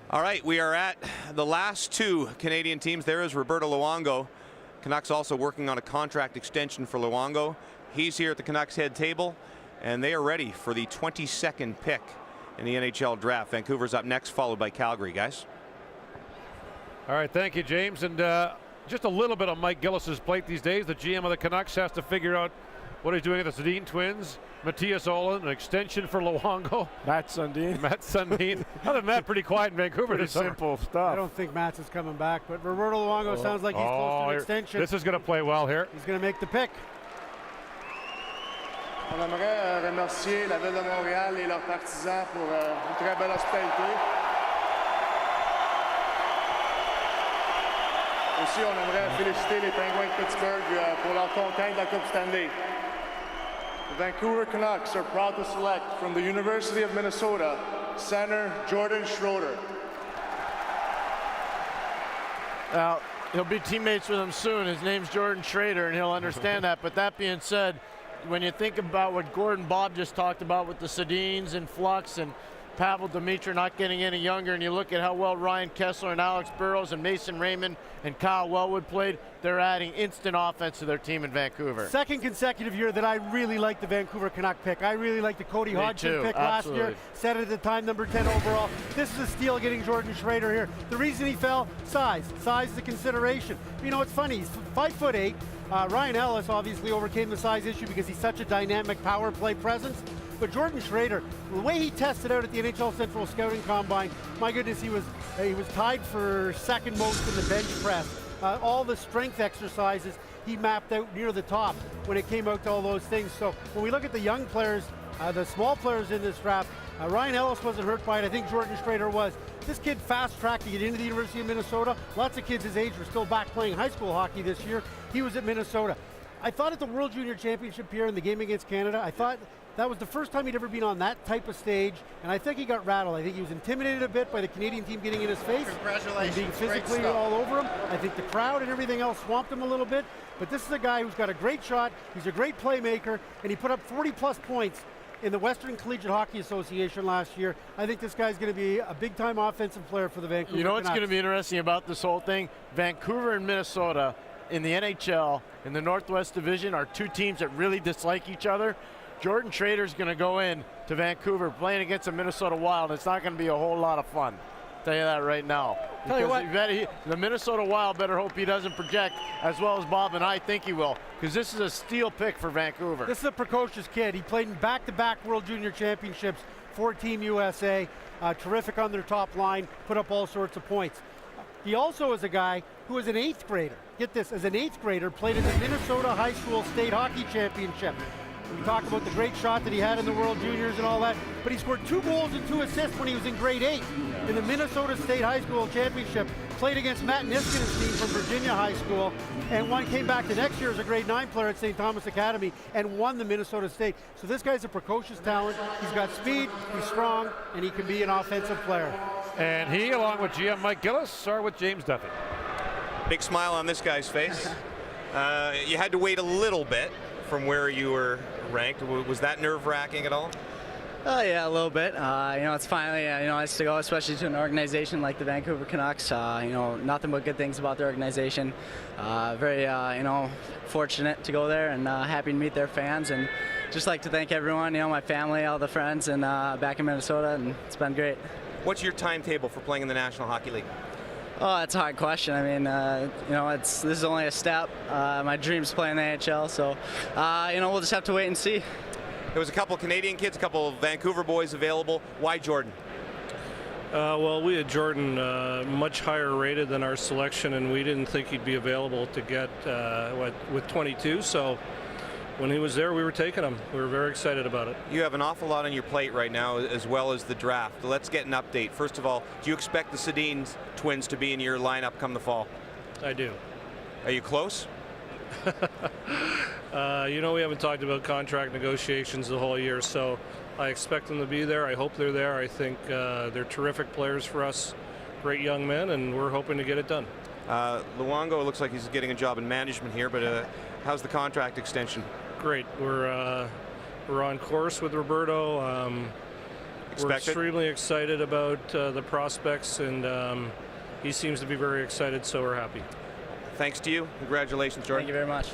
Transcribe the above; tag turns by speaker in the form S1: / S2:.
S1: All right, we are at the last two Canadian teams. There is Roberto Luongo. Canucks also working on a contract extension for Luongo. He's here at the Canucks head table, and they are ready for the 22nd pick in the NHL draft. Vancouver's up next, followed by Calgary, guys.
S2: All right, thank you, James. And just a little bit on Mike Gillis's plate these days. The GM of the Canucks has to figure out what he's doing at the Sedin twins. Matthias Olin, an extension for Luongo.
S3: Matt Sundin.
S2: Matt Sundin. Other than that, pretty quiet in Vancouver.
S3: Pretty
S2: this summer.
S3: simple stuff.
S4: I don't think Matt's is coming back, but Roberto Luongo sounds like he's close to an extension.
S2: This is going to play well here.
S4: He's going to make the pick.
S5: On aimerait remercier la Ville de Montréal et leurs partisans pour une très belle hospitalité. Aussi, on aimerait féliciter les Penguins de Pittsburgh pour leur conquête de la Coupe Stanley. The Vancouver Canucks are proud to select from the University of Minnesota, center Jordan Schroeder.
S3: Now, he'll be teammates with him soon. His name's Jordan Schroeder, and he'll understand that. But that being said, when you think about what Gordon Bob just talked about with the Sedins and Flux and Pavel Demitra not getting any younger, and you look at how well Ryan Kessler and Alex Burrows and Mason Raymond and Kyle Wellwood played, they're adding instant offense to their team in Vancouver.
S4: Second consecutive year that I really like the Vancouver Canuck pick. I really like the Cody Hodgson pick last year. Set it at the time, number 10 overall. This is a steal getting Jordan Schroeder here. The reason he fell, size. Size is a consideration. You know, it's funny, he's 5'8". Ryan Ellis obviously overcame the size issue because he's such a dynamic power play presence. But Jordan Schroeder, the way he tested out at the NHL Central Scouting Combine, my goodness, he was tied for second most in the bench press. All the strength exercises he mapped out near the top when it came out to all those things. So when we look at the young players, the small players in this draft, Ryan Ellis wasn't hurt by it. I think Jordan Schroeder was. This kid fast-tracked to get into the University of Minnesota. Lots of kids his age were still back playing high school hockey this year. He was at Minnesota. I thought at the World Junior Championship here in the game against Canada, I thought that was the first time he'd ever been on that type of stage, and I think he got rattled. I think he was intimidated a bit by the Canadian team getting in his face.
S6: Congratulations.
S4: And being physically all over him. I think the crowd and everything else swamped him a little bit, but this is a guy who's got a great shot, he's a great playmaker, and he put up 40-plus points in the Western Collegiate Hockey Association last year. I think this guy's going to be a big-time offensive player for the Vancouver Canucks.
S3: You know what's going to be interesting about this whole thing? Vancouver and Minnesota in the NHL, in the Northwest Division, are two teams that really dislike each other. Jordan Schroeder's going to go in to Vancouver playing against the Minnesota Wild. It's not going to be a whole lot of fun. I'll tell you that right now.
S4: Tell you what,
S3: the Minnesota Wild better hope he doesn't project as well as Bob and I think he will, because this is a steal pick for Vancouver.
S4: This is a precocious kid. He played in back-to-back World Junior Championships for Team USA. Terrific on their top line, put up all sorts of points. He also is a guy who is an 8th grader. Get this, as an 8th grader, played in the Minnesota High School State Hockey Championship. We talk about the great shot that he had in the World Juniors and all that, but he scored 2 goals and 2 assists when he was in grade 8 in the Minnesota State High School Championship. Played against Matt Niskanen's team from Virginia High School, and came back the next year as a grade 9 player at St. Thomas Academy and won the Minnesota State. So this guy's a precocious talent. He's got speed, he's strong, and he can be an offensive player.
S2: And he, along with GM Mike Gillis, are with James Duffy.
S1: Big smile on this guy's face. You had to wait a little bit from where you were ranked. Was that nerve-wracking at all?
S6: Oh yeah, a little bit. You know, it's finally nice to go, especially to an organization like the Vancouver Canucks. You know, nothing but good things about the organization. Very fortunate to go there, and happy to meet their fans, and just like to thank everyone. You know, my family, all the friends, and back in Minnesota, and it's been great.
S1: What's your timetable for playing in the National Hockey League?
S6: Oh, that's a hard question. I mean, this is only a step. My dream's playing the NHL, so we'll just have to wait and see.
S1: There was a couple Canadian kids, a couple Vancouver boys available. Why Jordan?
S7: Well, we had Jordan much higher rated than our selection, and we didn't think he'd be available to get with 22. So when he was there, we were taking him. We were very excited about it.
S1: You have an awful lot on your plate right now, as well as the draft. Let's get an update. First of all, do you expect the Sedin twins to be in your lineup come the fall?
S7: I do.
S1: Are you close?
S7: We haven't talked about contract negotiations the whole year, so I expect them to be there. I hope they're there. I think they're terrific players for us, great young men, and we're hoping to get it done.
S1: Luongo looks like he's getting a job in management here, but how's the contract extension?
S7: Great. We're on course with Roberto.
S1: expected?
S7: We're extremely excited about the prospects, and he seems to be very excited, so we're happy.
S1: Thanks to you. Congratulations, Jordan.
S6: Thank you very much.